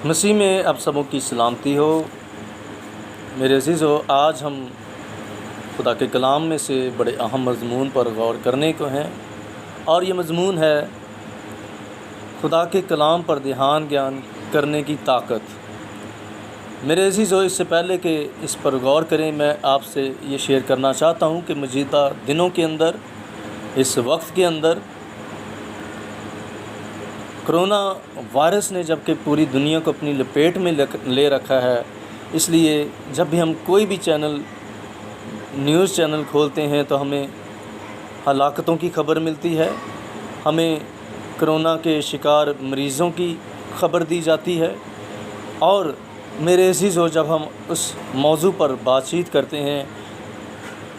مسیح میں آپ سبوں کی سلامتی ہو۔ میرے عزیزو، آج ہم خدا کے کلام میں سے بڑے اہم مضمون پر غور کرنے کو ہیں، اور یہ مضمون ہے خدا کے کلام پر دھیان گیان کرنے کی طاقت۔ میرے عزیزو، اس سے پہلے کہ اس پر غور کریں، میں آپ سے یہ شیئر کرنا چاہتا ہوں کہ مجیدہ دنوں کے اندر، اس وقت کے اندر، کرونا وائرس نے جب کہ پوری دنیا کو اپنی لپیٹ میں لے رکھا ہے، اس لیے جب بھی ہم کوئی بھی نیوز چینل کھولتے ہیں تو ہمیں ہلاکتوں کی خبر ملتی ہے، ہمیں کرونا کے شکار مریضوں کی خبر دی جاتی ہے۔ اور میرے عزیزو، جب ہم اس موضوع پر بات چیت کرتے ہیں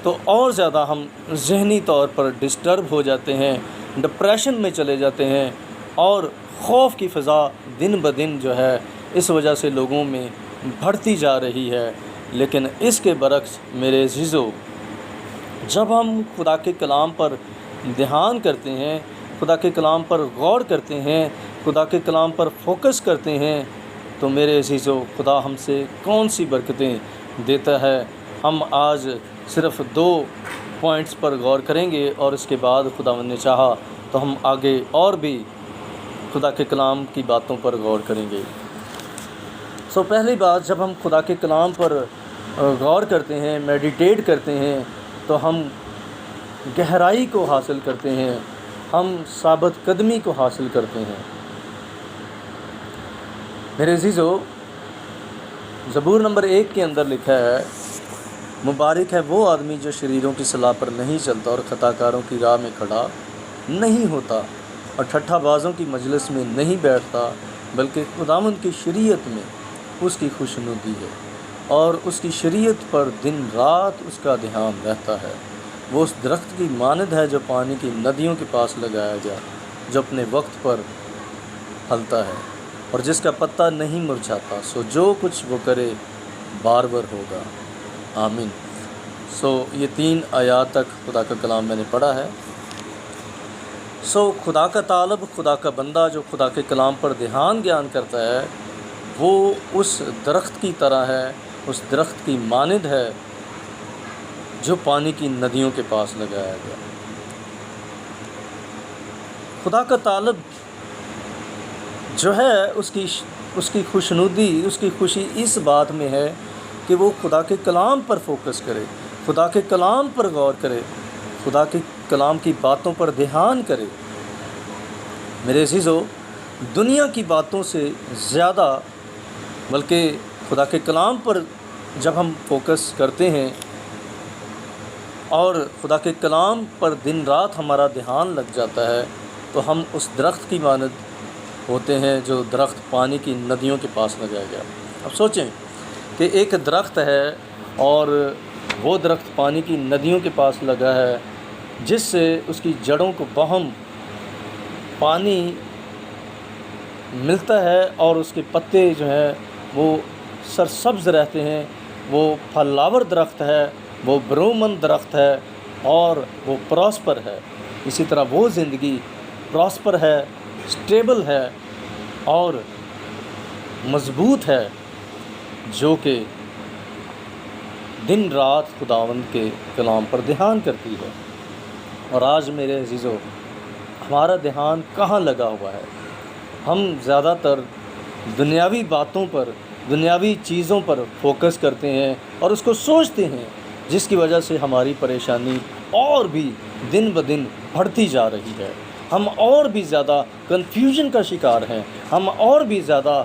تو اور زیادہ ہم ذہنی طور پر ڈسٹرب ہو جاتے ہیں، ڈپریشن میں چلے جاتے ہیں، اور خوف کی فضا دن بدن جو ہے اس وجہ سے لوگوں میں بڑھتی جا رہی ہے۔ لیکن اس کے برعکس میرے عزیزو، جب ہم خدا کے کلام پر دھیان کرتے ہیں، خدا کے کلام پر غور کرتے ہیں، خدا کے کلام پر فوکس کرتے ہیں، تو میرے عزیزو، خدا ہم سے کون سی برکتیں دیتا ہے۔ ہم آج صرف 2 پوائنٹس پر غور کریں گے، اور اس کے بعد خداوند نے چاہا تو ہم آگے اور بھی خدا کے کلام کی باتوں پر غور کریں گے۔ پہلی بات، جب ہم خدا کے کلام پر غور کرتے ہیں، میڈیٹیٹ کرتے ہیں، تو ہم گہرائی کو حاصل کرتے ہیں، ہم ثابت قدمی کو حاصل کرتے ہیں۔ میرے عزیزو، زبور نمبر 1 کے اندر لکھا ہے، مبارک ہے وہ آدمی جو شریروں کی صلاح پر نہیں چلتا اور خطا کاروں کی راہ میں کھڑا نہیں ہوتا اور ٹھٹھا بازوں کی مجلس میں نہیں بیٹھتا، بلکہ خداوند کی شریعت میں اس کی خوشنودی ہے، اور اس کی شریعت پر دن رات اس کا دھیان رہتا ہے۔ وہ اس درخت کی مانند ہے جو پانی کی ندیوں کے پاس لگایا گیا، جو اپنے وقت پر پھلتا ہے اور جس کا پتا نہیں مرجھاتا، سو جو کچھ وہ کرے بارور ہوگا۔ آمین۔ یہ 3 آیات تک خدا کا کلام میں نے پڑھا ہے۔ خدا کا طالب، خدا کا بندہ جو خدا کے کلام پر دھیان گیان کرتا ہے، وہ اس درخت کی طرح ہے، اس درخت کی مانند ہے جو پانی کی ندیوں کے پاس لگایا گیا۔ خدا کا طالب جو ہے، اس کی خوشنودی، اس کی خوشی اس بات میں ہے کہ وہ خدا کے کلام پر فوکس کرے، خدا کے کلام پر غور کرے، خدا کے کلام کی باتوں پر دھیان کرے۔ میرے عزیزو، دنیا کی باتوں سے زیادہ بلکہ خدا کے کلام پر جب ہم فوکس کرتے ہیں اور خدا کے کلام پر دن رات ہمارا دھیان لگ جاتا ہے، تو ہم اس درخت کی مانند ہوتے ہیں جو درخت پانی کی ندیوں کے پاس لگایا گیا۔ اب سوچیں کہ ایک درخت ہے اور وہ درخت پانی کی ندیوں کے پاس لگا ہے، جس سے اس کی جڑوں کو باہم پانی ملتا ہے، اور اس کے پتے جو ہیں وہ سرسبز رہتے ہیں۔ وہ پھلاور درخت ہے، وہ برومند درخت ہے، اور وہ پراسپر ہے۔ اسی طرح وہ زندگی پراسپر ہے، سٹیبل ہے اور مضبوط ہے، جو کہ دن رات خداوند کے کلام پر دھیان کرتی ہے۔ اور آج میرے عزیزو، ہمارا دھیان کہاں لگا ہوا ہے؟ ہم زیادہ تر دنیاوی باتوں پر، دنیاوی چیزوں پر فوکس کرتے ہیں اور اس کو سوچتے ہیں، جس کی وجہ سے ہماری پریشانی اور بھی دن بدن بڑھتی جا رہی ہے۔ ہم اور بھی زیادہ کنفیوژن کا شکار ہیں، ہم اور بھی زیادہ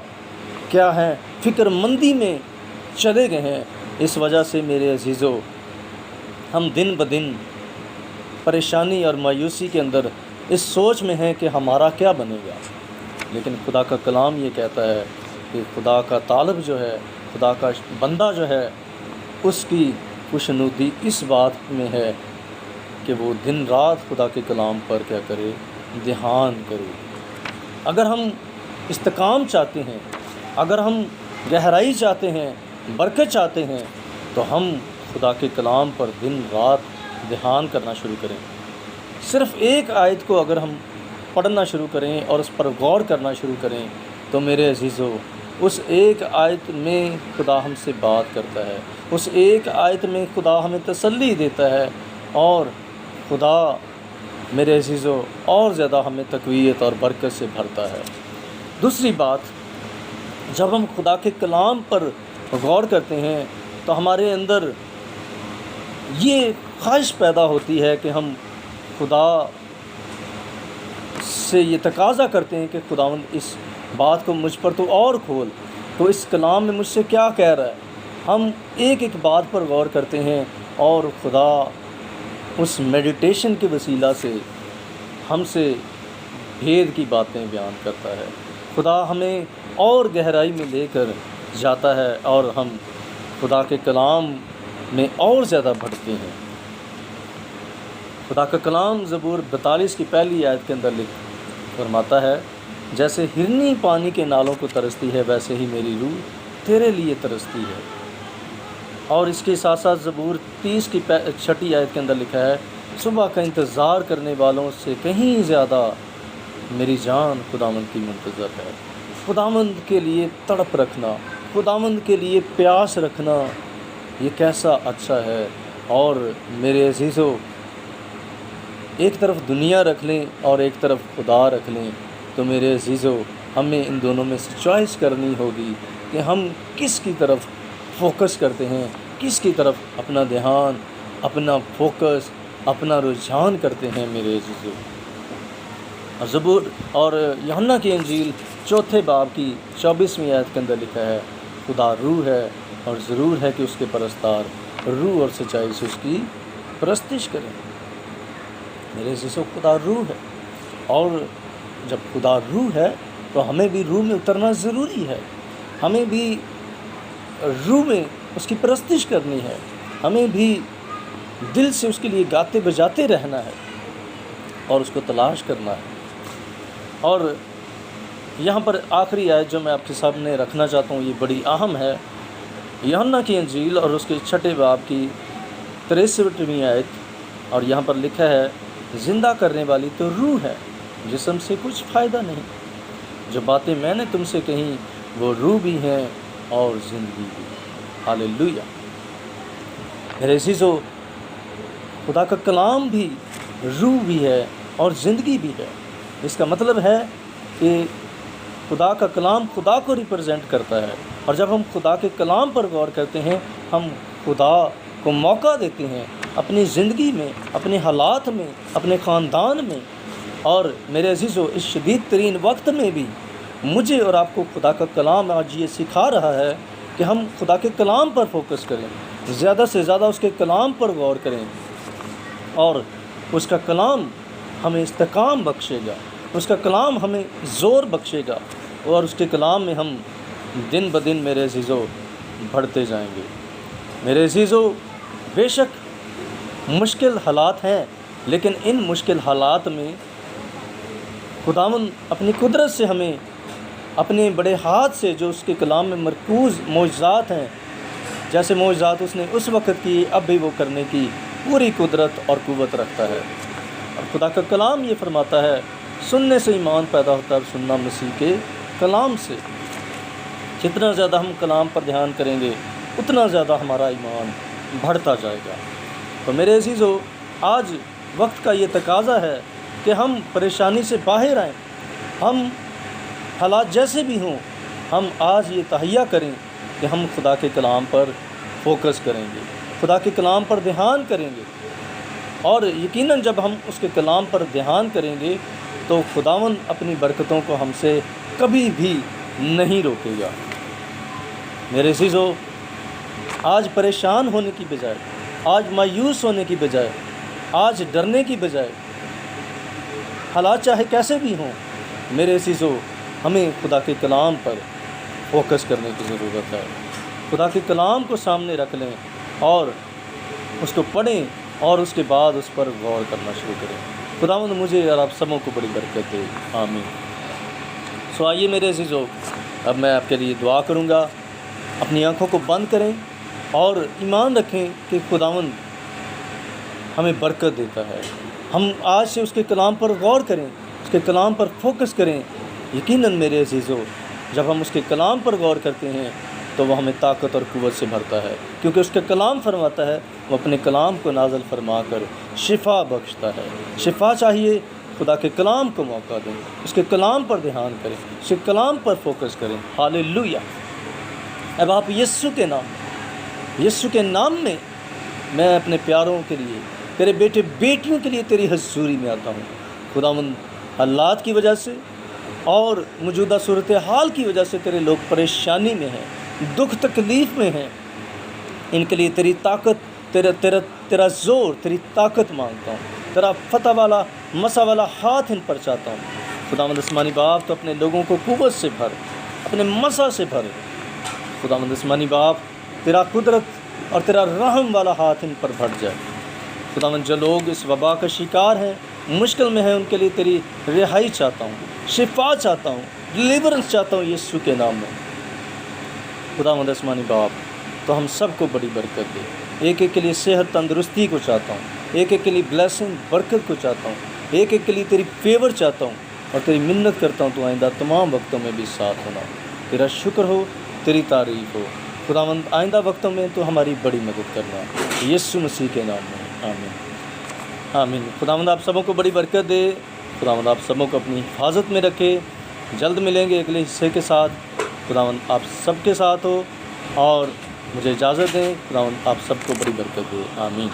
فکر مندی میں چلے گئے ہیں۔ اس وجہ سے میرے عزیزو، ہم دن بدن پریشانی اور مایوسی کے اندر اس سوچ میں ہیں کہ ہمارا کیا بنے گا۔ لیکن خدا کا کلام یہ کہتا ہے کہ خدا کا طالب جو ہے، خدا کا بندہ جو ہے، اس کی خوشنودی اس بات میں ہے کہ وہ دن رات خدا کے کلام پر کیا کرے؟ دھیان کرے۔ اگر ہم استقام چاہتے ہیں، اگر ہم گہرائی چاہتے ہیں، برکت چاہتے ہیں، تو ہم خدا کے کلام پر دن رات دھیان کرنا شروع کریں۔ صرف ایک آیت کو اگر ہم پڑھنا شروع کریں اور اس پر غور کرنا شروع کریں، تو میرے عزیزو، اس ایک آیت میں خدا ہم سے بات کرتا ہے، اس ایک آیت میں خدا ہمیں تسلی دیتا ہے، اور خدا میرے عزیزو اور زیادہ ہمیں تقویت اور برکت سے بھرتا ہے۔ دوسری بات، جب ہم خدا کے کلام پر غور کرتے ہیں تو ہمارے اندر یہ خواہش پیدا ہوتی ہے کہ ہم خدا سے یہ تقاضا کرتے ہیں کہ خداوند اس بات کو مجھ پر تو اور کھول، تو اس کلام میں مجھ سے کیا کہہ رہا ہے۔ ہم ایک ایک بات پر غور کرتے ہیں اور خدا اس میڈیٹیشن کے وسیلہ سے ہم سے بھید کی باتیں بیان کرتا ہے۔ خدا ہمیں اور گہرائی میں لے کر جاتا ہے اور ہم خدا کے کلام میں اور زیادہ بڑھتے ہیں۔ خدا کا کلام زبور 42 کی پہلی آیت کے اندر فرماتا ہے، جیسے ہرنی پانی کے نالوں کو ترستی ہے ویسے ہی میری روح تیرے لیے ترستی ہے۔ اور اس کے ساتھ ساتھ زبور 30 کی 6 آیت کے اندر لکھا ہے، صبح کا انتظار کرنے والوں سے کہیں زیادہ میری جان خداوند کی منتظر ہے۔ خداوند کے لیے تڑپ رکھنا، خداوند کے لیے پیاس رکھنا، یہ کیسا اچھا ہے۔ اور میرے عزیزو، ایک طرف دنیا رکھ لیں اور ایک طرف خدا رکھ لیں تو میرے عزیزو ہمیں ان دونوں میں سے چوائس کرنی ہوگی کہ ہم کس کی طرف فوکس کرتے ہیں، کس کی طرف اپنا دھیان، اپنا فوکس، اپنا رجحان کرتے ہیں میرے عزیزو۔ زبور اور یوحنا کی انجیل 4 باب کی 24ویں آیت کے اندر لکھا ہے، خدا روح ہے اور ضرور ہے کہ اس کے پرستار روح اور سچائی سے اس کی پرستش کریں۔ میرے عزیزو، خدا روح ہے، اور جب خدا روح ہے تو ہمیں بھی روح میں اترنا ضروری ہے، ہمیں بھی روح میں اس کی پرستش کرنی ہے، ہمیں بھی دل سے اس کے لیے گاتے بجاتے رہنا ہے اور اس کو تلاش کرنا ہے۔ اور یہاں پر آخری آیت جو میں آپ کے سامنے رکھنا چاہتا ہوں، یہ بڑی اہم ہے۔ یوحنا کی انجیل اور اس کے 6 باب کی 63ویں آیت، اور یہاں پر لکھا ہے، زندہ کرنے والی تو روح ہے، جسم سے کچھ فائدہ نہیں۔ جو باتیں میں نے تم سے کہیں وہ روح بھی ہیں اور زندگی بھی۔ ہاللیلویہ۔ میرے عزیزو، خدا کا کلام بھی روح بھی ہے اور زندگی بھی ہے۔ اس کا مطلب ہے کہ خدا کا کلام خدا کو ریپرزینٹ کرتا ہے، اور جب ہم خدا کے کلام پر غور کرتے ہیں، ہم خدا کو موقع دیتے ہیں اپنی زندگی میں، اپنے حالات میں، اپنے خاندان میں۔ اور میرے عزیزو، اس شدید ترین وقت میں بھی مجھے اور آپ کو خدا کا کلام آج یہ سکھا رہا ہے کہ ہم خدا کے کلام پر فوکس کریں، زیادہ سے زیادہ اس کے کلام پر غور کریں، اور اس کا کلام ہمیں استحکام بخشے گا، اس کا کلام ہمیں زور بخشے گا، اور اس کے کلام میں ہم دن بدن میرے عزیزو بڑھتے جائیں گے۔ میرے عزیزو، بے شک مشکل حالات ہیں، لیکن ان مشکل حالات میں خداوند اپنی قدرت سے ہمیں اپنے بڑے ہاتھ سے، جو اس کے کلام میں مرکوز معجزات ہیں، جیسے معجزات اس نے اس وقت کی، اب بھی وہ کرنے کی پوری قدرت اور قوت رکھتا ہے۔ اور خدا کا کلام یہ فرماتا ہے، سننے سے ایمان پیدا ہوتا ہے، سننا مسیح کے کلام سے۔ جتنا زیادہ ہم کلام پر دھیان کریں گے اتنا زیادہ ہمارا ایمان بڑھتا جائے گا۔ تو میرے عزیزو، آج وقت کا یہ تقاضا ہے کہ ہم پریشانی سے باہر آئیں، ہم حالات جیسے بھی ہوں، ہم آج یہ تہیہ کریں کہ ہم خدا کے کلام پر فوکس کریں گے، خدا کے کلام پر دھیان کریں گے، اور یقیناً جب ہم اس کے کلام پر دھیان کریں گے تو خداوند اپنی برکتوں کو ہم سے کبھی بھی نہیں روکے گا۔ میرے عزیزو، آج پریشان ہونے کی بجائے، آج مایوس ہونے کی بجائے، آج ڈرنے کی بجائے، حالات چاہے کیسے بھی ہوں، میرے عزیزو، ہمیں خدا کے کلام پر فوکس کرنے کی ضرورت ہے۔ خدا کے کلام کو سامنے رکھ لیں اور اس کو پڑھیں، اور اس کے بعد اس پر غور کرنا شروع کریں۔ خداوند مجھے اور آپ سبوں کو بڑی برکت دے، آمین۔ آئیے میرے عزیزو، اب میں آپ کے لیے دعا کروں گا۔ اپنی آنکھوں کو بند کریں اور ایمان رکھیں کہ خداوند ہمیں برکت دیتا ہے۔ ہم آج سے اس کے کلام پر غور کریں، اس کے کلام پر فوکس کریں۔ یقیناً میرے عزیزو، جب ہم اس کے کلام پر غور کرتے ہیں تو وہ ہمیں طاقت اور قوت سے بھرتا ہے، کیونکہ اس کا کلام فرماتا ہے وہ اپنے کلام کو نازل فرما کر شفا بخشتا ہے۔ شفا چاہیے، خدا کے کلام کو موقع دیں، اس کے کلام پر دھیان کریں، اس کے کلام پر فوکس کریں۔ ہاللیلویہ۔ اب آپ یسوع کے نام میں میں اپنے پیاروں کے لیے، تیرے بیٹے بیٹیوں کے لیے تیری حضوری میں آتا ہوں۔ خداوند، حالات کی وجہ سے اور موجودہ صورتحال کی وجہ سے تیرے لوگ پریشانی میں ہیں، دکھ تکلیف میں ہیں، ان کے لیے تیری طاقت، تیرا زور، تیری طاقت مانگتا ہوں، تیرا فتح والا مسا والا ہاتھ ان پر چاہتا ہوں۔ خداوند آسمانی باپ، تو اپنے لوگوں کو قوت سے بھر، اپنے مسا سے بھر۔ خداوند آسمانی باپ، تیرا قدرت اور تیرا رحم والا ہاتھ ان پر بھر جائے۔ خداوند، جو لوگ اس وبا کا شکار ہیں، مشکل میں ہیں، ان کے لیے تیری رہائی چاہتا ہوں، شفا چاہتا ہوں، ڈلیورنس چاہتا ہوں یسوع کے نام میں۔ خداوند آسمانی باپ، تو ہم سب کو بڑی برکت دے۔ ایک ایک کے لیے صحت تندرستی کو چاہتا ہوں، ایک ایک کے لیے بلیسنگ برکت کو چاہتا ہوں، ایک ایک کے لیے تیری فیور چاہتا ہوں، اور تیری منت کرتا ہوں تو آئندہ تمام وقتوں میں بھی ساتھ ہونا۔ تیرا شکر ہو، تیری تعریف ہو۔ خداوند، آئندہ وقتوں میں تو ہماری بڑی مدد کرنا، یسوع مسیح کے نام میں، آمین آمین۔ خداوند آپ سبوں کو بڑی برکت دے۔ خداوند آپ سبوں کو اپنی حفاظت میں رکھے۔ جلد ملیں گے اگلے حصے کے ساتھ۔ خداوند آپ سب کے ساتھ ہو اور مجھے اجازت دیں۔ خداوند آپ سب کو بڑی برکت دے، آمین۔